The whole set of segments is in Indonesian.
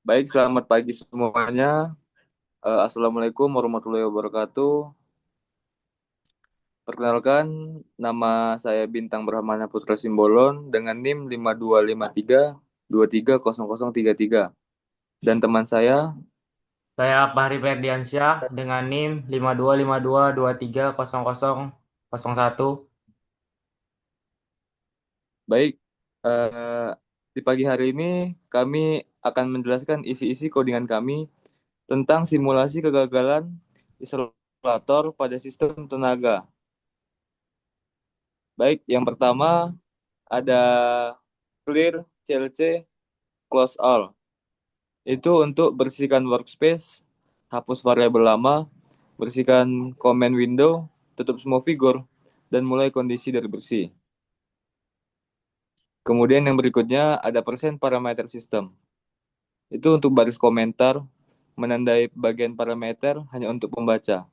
Baik, selamat pagi semuanya. Assalamualaikum warahmatullahi wabarakatuh. Perkenalkan, nama saya Bintang Brahmana Putra Simbolon dengan NIM 5253230033. Dan teman saya, Saya Fahri Ferdiansyah dengan NIM 5252230001. baik, eh, di pagi hari ini kami akan menjelaskan isi-isi codingan kami tentang simulasi kegagalan isolator pada sistem tenaga. Baik, yang pertama ada clear CLC close all. Itu untuk bersihkan workspace, hapus variabel lama, bersihkan command window, tutup semua figur, dan mulai kondisi dari bersih. Kemudian yang berikutnya ada persen parameter sistem. Itu untuk baris komentar, menandai bagian parameter hanya untuk pembaca.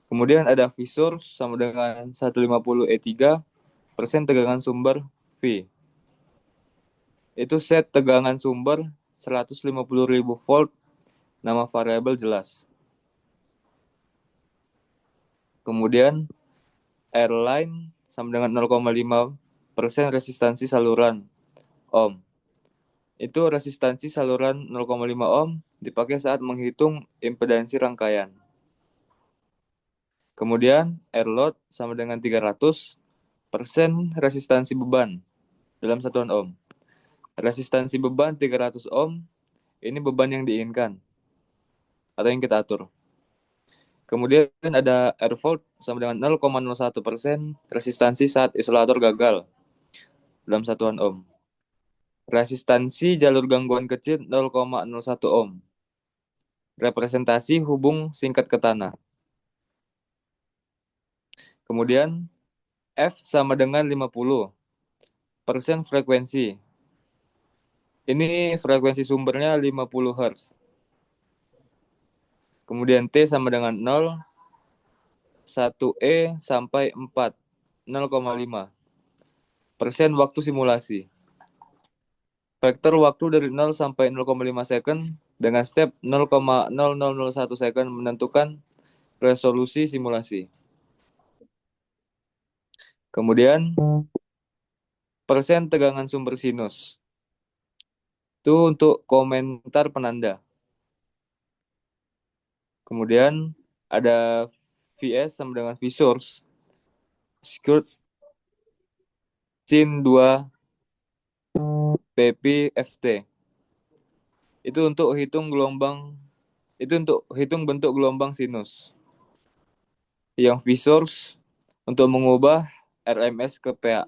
Kemudian ada visor sama dengan 150E3, persen tegangan sumber V. Itu set tegangan sumber 150.000 volt, nama variabel jelas. Kemudian airline sama dengan 0,5% resistansi saluran ohm. Itu resistansi saluran 0,5 ohm dipakai saat menghitung impedansi rangkaian. Kemudian air load sama dengan 300% resistansi beban dalam satuan ohm. Resistansi beban 300 ohm, ini beban yang diinginkan atau yang kita atur. Kemudian ada air fault sama dengan 0,01% resistansi saat isolator gagal dalam satuan ohm. Resistansi jalur gangguan kecil 0,01 ohm. Representasi hubung singkat ke tanah. Kemudian F sama dengan 50% frekuensi. Ini frekuensi sumbernya 50 Hz. Kemudian T sama dengan 0, 1E sampai 4, 0,5% waktu simulasi. Vektor waktu dari 0 sampai 0,5 second dengan step 0,0001 second menentukan resolusi simulasi. Kemudian persen tegangan sumber sinus. Itu untuk komentar penanda. Kemudian ada VS sama dengan vSource. Skirt Cin 2 PPFT. Itu untuk hitung gelombang, itu untuk hitung bentuk gelombang sinus. Yang vSource untuk mengubah RMS ke PA.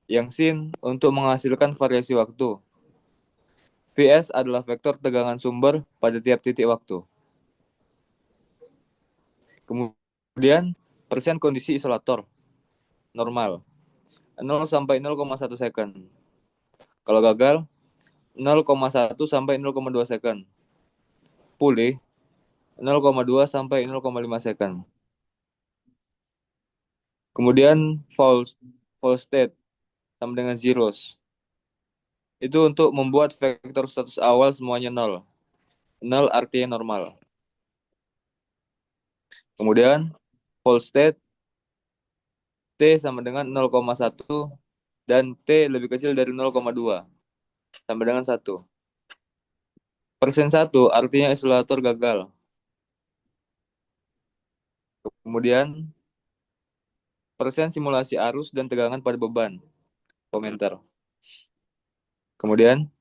Yang sin untuk menghasilkan variasi waktu. VS adalah vektor tegangan sumber pada tiap titik waktu. Kemudian persen kondisi isolator normal 0 sampai 0,1 second. Kalau gagal 0,1 sampai 0,2 second. Pulih 0,2 sampai 0,5 second. Kemudian false state sama dengan zeros. Itu untuk membuat vektor status awal semuanya 0. 0 artinya normal. Kemudian false state T sama dengan 0,1 dan T lebih kecil dari 0,2 sama dengan 1. Persen 1 artinya isolator gagal. Kemudian persen simulasi arus dan tegangan pada beban. Komentar. Kemudian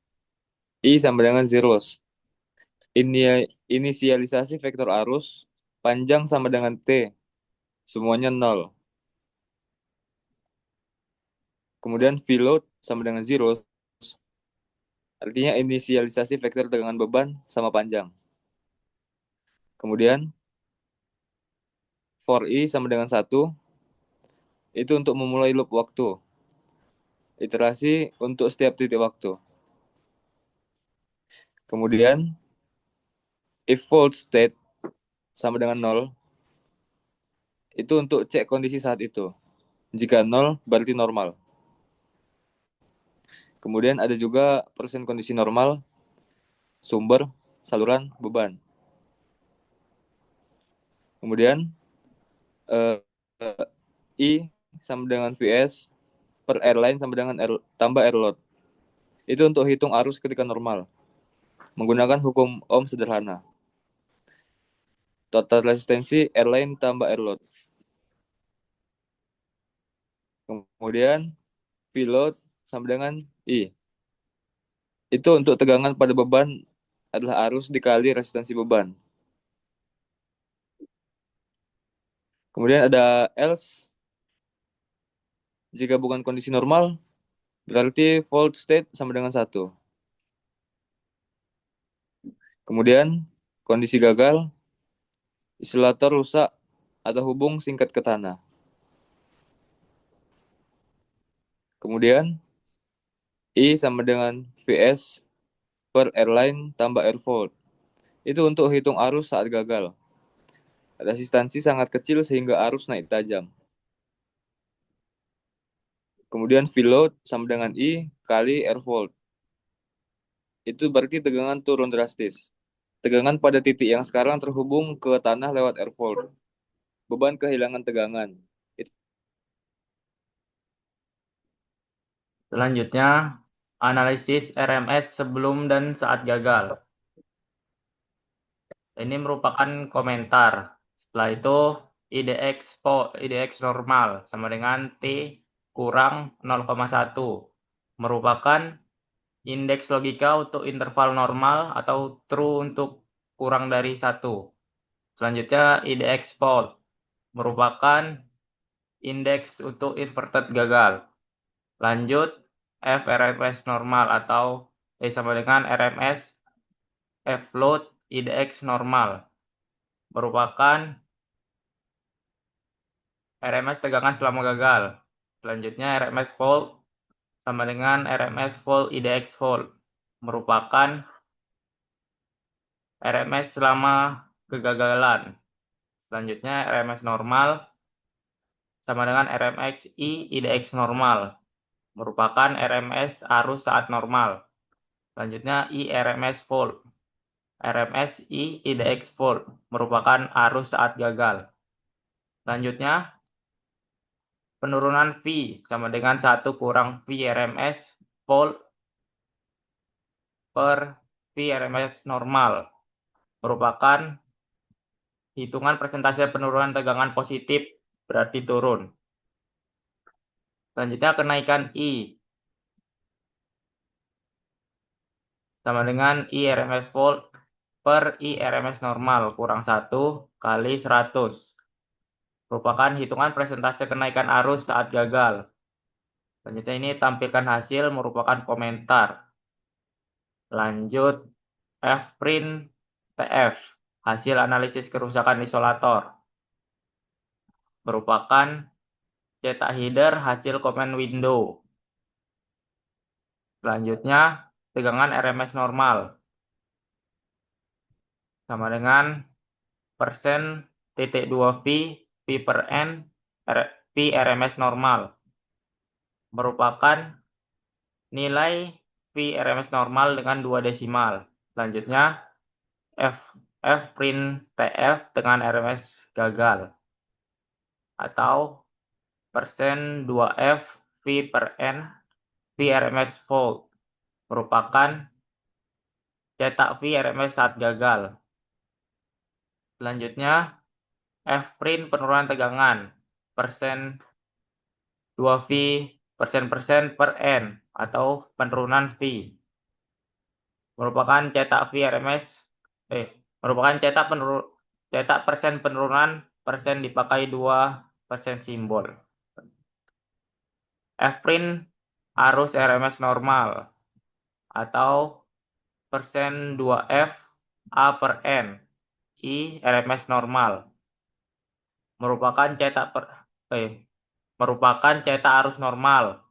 I sama dengan zeros. Inisialisasi vektor arus panjang sama dengan T. Semuanya 0. Kemudian V-load sama dengan zeros. Artinya inisialisasi vektor tegangan beban sama panjang. Kemudian for I sama dengan 1. Itu untuk memulai loop waktu. Iterasi untuk setiap titik waktu. Kemudian if false state sama dengan 0. Itu untuk cek kondisi saat itu. Jika 0 berarti normal. Kemudian ada juga persen kondisi normal, sumber, saluran, beban. Kemudian eh, I sama dengan VS per airline sama dengan tambah air load. Itu untuk hitung arus ketika normal. Menggunakan hukum Ohm sederhana. Total resistensi airline tambah air load. Kemudian pilot sama dengan I. Itu untuk tegangan pada beban adalah arus dikali resistensi beban. Kemudian ada else. Jika bukan kondisi normal, berarti fault state sama dengan 1. Kemudian kondisi gagal, isolator rusak atau hubung singkat ke tanah. Kemudian I sama dengan VS per airline tambah airfoil. Itu untuk hitung arus saat gagal. Resistansi sangat kecil sehingga arus naik tajam. Kemudian V-load sama dengan I kali airfoil. Itu berarti tegangan turun drastis. Tegangan pada titik yang sekarang terhubung ke tanah lewat airfoil. Beban kehilangan tegangan. Selanjutnya, analisis RMS sebelum dan saat gagal. Ini merupakan komentar. Setelah itu, IDX normal sama dengan T kurang 0,1. Merupakan indeks logika untuk interval normal atau true untuk kurang dari 1. Selanjutnya, IDX fault merupakan indeks untuk inverted gagal. Lanjut, FRMS normal atau sama dengan RMS F-load IDX normal merupakan RMS tegangan selama gagal. Selanjutnya RMS fault sama dengan RMS fault IDX fault merupakan RMS selama kegagalan. Selanjutnya RMS normal sama dengan RMS I IDX normal merupakan RMS arus saat normal. Selanjutnya IRMS fault. RMS I IDX fault merupakan arus saat gagal. Selanjutnya penurunan V sama dengan 1 kurang V RMS fault per V RMS normal merupakan hitungan persentase penurunan tegangan positif berarti turun. Selanjutnya kenaikan I sama dengan I RMS fault per I RMS normal kurang 1 kali 100 merupakan hitungan persentase kenaikan arus saat gagal. Selanjutnya ini tampilkan hasil merupakan komentar. Lanjut Fprint TF hasil analisis kerusakan isolator merupakan cetak header hasil command window. Selanjutnya tegangan RMS normal sama dengan persen titik 2 V V per N V RMS normal merupakan nilai V RMS normal dengan 2 desimal. Selanjutnya Fprint TF dengan RMS gagal atau persen 2F V per N V RMS fault merupakan cetak V RMS saat gagal. Selanjutnya Fprint penurunan tegangan persen 2V persen per N atau penurunan V merupakan cetak V RMS merupakan cetak persen penurunan persen dipakai 2% simbol. Fprint arus RMS normal atau persen 2F A per N I RMS normal merupakan cetak arus normal.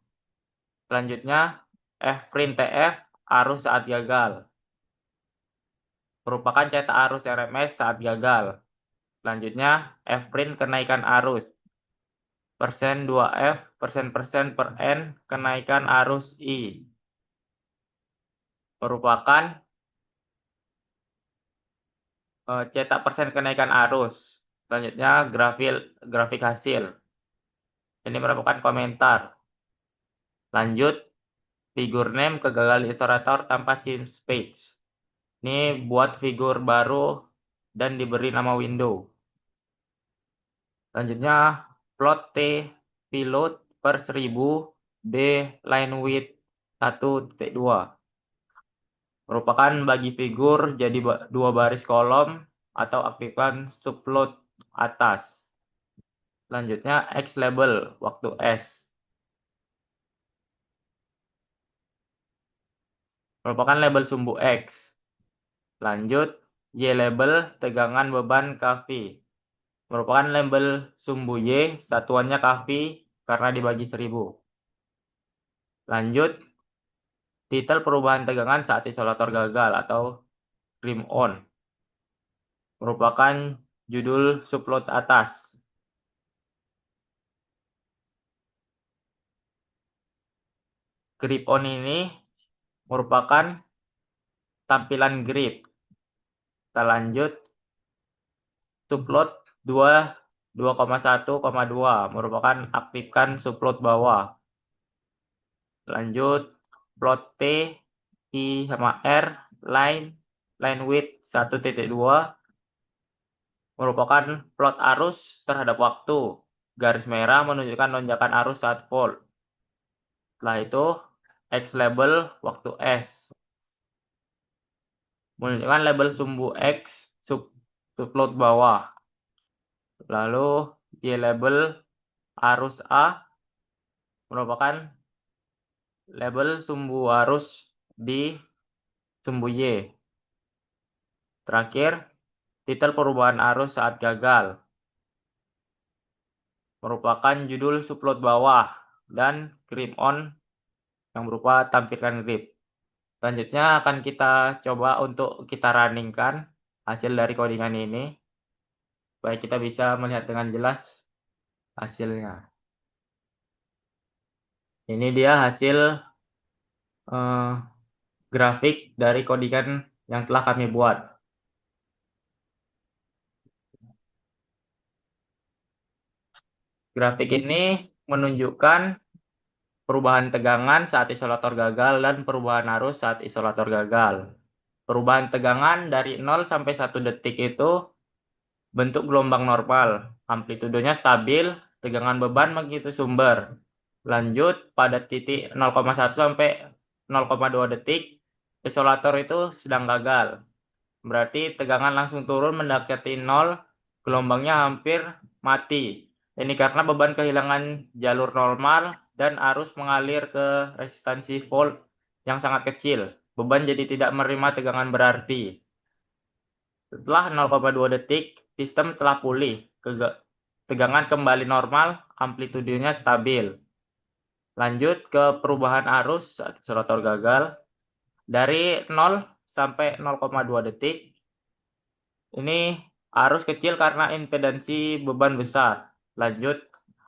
Selanjutnya Fprint TF arus saat gagal merupakan cetak arus RMS saat gagal. Selanjutnya Fprint kenaikan arus persen 2F persen per N kenaikan arus I merupakan cetak persen kenaikan arus. Selanjutnya grafik hasil. Ini merupakan komentar. Lanjut, figur name kegagalan ilustrator tanpa since page. Ini buat figur baru dan diberi nama window. Selanjutnya, plot T pilot per 1000 B line width 1.2. Merupakan bagi figur jadi dua baris kolom atau aktifkan subplot atas. Selanjutnya, X label waktu S. Merupakan label sumbu X. Lanjut, Y label tegangan beban kV. Merupakan label sumbu Y, satuannya kV karena dibagi 1000. Lanjut, titel perubahan tegangan saat isolator gagal atau trim on. Merupakan judul subplot atas. Grip on ini merupakan tampilan grip. Kita lanjut, subplot 2,1,2 merupakan aktifkan subplot bawah. Lanjut, plot T, I sama R, line width 1.2 merupakan plot arus terhadap waktu. Garis merah menunjukkan lonjakan arus saat volt. Setelah itu, X label waktu S menunjukkan label sumbu X subplot bawah. Lalu Y label arus A merupakan label sumbu arus di sumbu Y. Terakhir, titel perubahan arus saat gagal merupakan judul subplot bawah dan grip on yang berupa tampilan grip. Selanjutnya akan kita coba untuk kita runningkan hasil dari codingan ini supaya kita bisa melihat dengan jelas hasilnya. Ini dia hasil grafik dari codingan yang telah kami buat. Grafik ini menunjukkan perubahan tegangan saat isolator gagal dan perubahan arus saat isolator gagal. Perubahan tegangan dari 0 sampai 1 detik itu bentuk gelombang normal, amplitudenya stabil, tegangan beban mengikuti sumber. Lanjut pada titik 0,1 sampai 0,2 detik, isolator itu sedang gagal. Berarti tegangan langsung turun mendekati 0, gelombangnya hampir mati. Ini karena beban kehilangan jalur normal dan arus mengalir ke resistansi volt yang sangat kecil. Beban jadi tidak menerima tegangan berarti. Setelah 0,2 detik, sistem telah pulih. Tegangan kembali normal, amplitudenya stabil. Lanjut ke perubahan arus saat isolator gagal. Dari 0 sampai 0,2 detik, ini arus kecil karena impedansi beban besar. Lanjut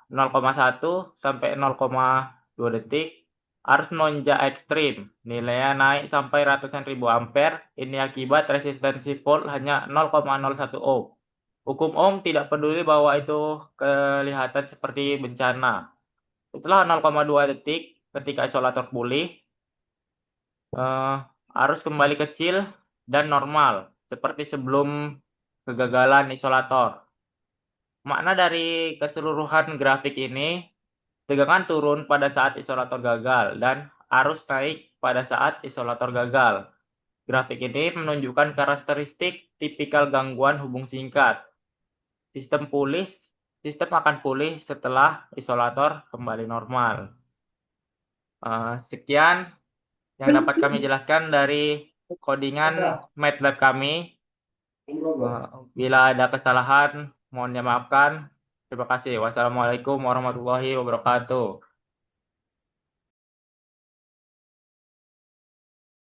0,1 sampai 0,2 detik, arus melonjak ekstrim. Nilainya naik sampai ratusan ribu ampere. Ini akibat resistansi volt hanya 0,01 ohm. Hukum Ohm tidak peduli bahwa itu kelihatan seperti bencana. Setelah 0,2 detik, ketika isolator pulih, arus kembali kecil dan normal, seperti sebelum kegagalan isolator. Makna dari keseluruhan grafik ini, tegangan turun pada saat isolator gagal dan arus naik pada saat isolator gagal. Grafik ini menunjukkan karakteristik tipikal gangguan hubung singkat. Sistem akan pulih setelah isolator kembali normal. Sekian yang dapat kami jelaskan dari codingan MATLAB kami. Bila ada kesalahan, mohon dimaafkan. Terima kasih. Wassalamualaikum warahmatullahi wabarakatuh.